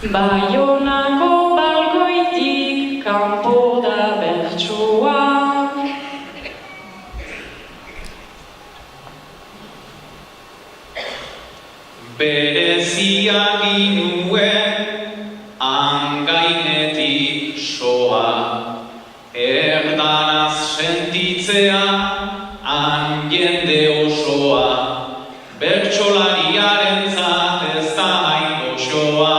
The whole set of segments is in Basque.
Baionako balkoitik kanpo da bertsua. Berezia ginuen angainetik soa, erdaraz sentitzea han jende osoa, bertsolariarentzat ez da hain goxoa.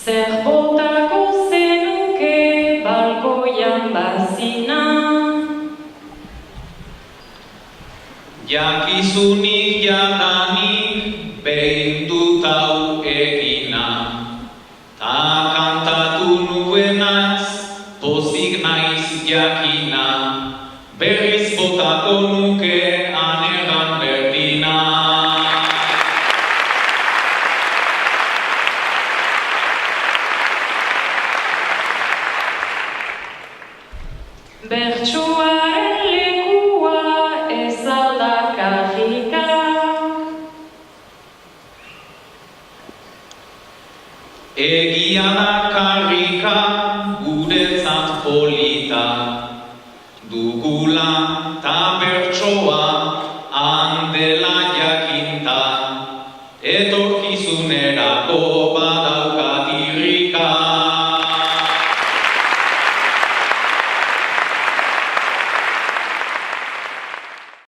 Zer botako zenuke balkoian bazina? Jakizunik jadanik behin dut hau egina, ta kantatu nuenaz pozik naiz jakina, berriz botako nuke anegan berdina. Bertsuaren lekua ez alda karrika. Egia da karrika guretzat polita, dugula ta bertsoa handela jakinta, etorkizunerako bat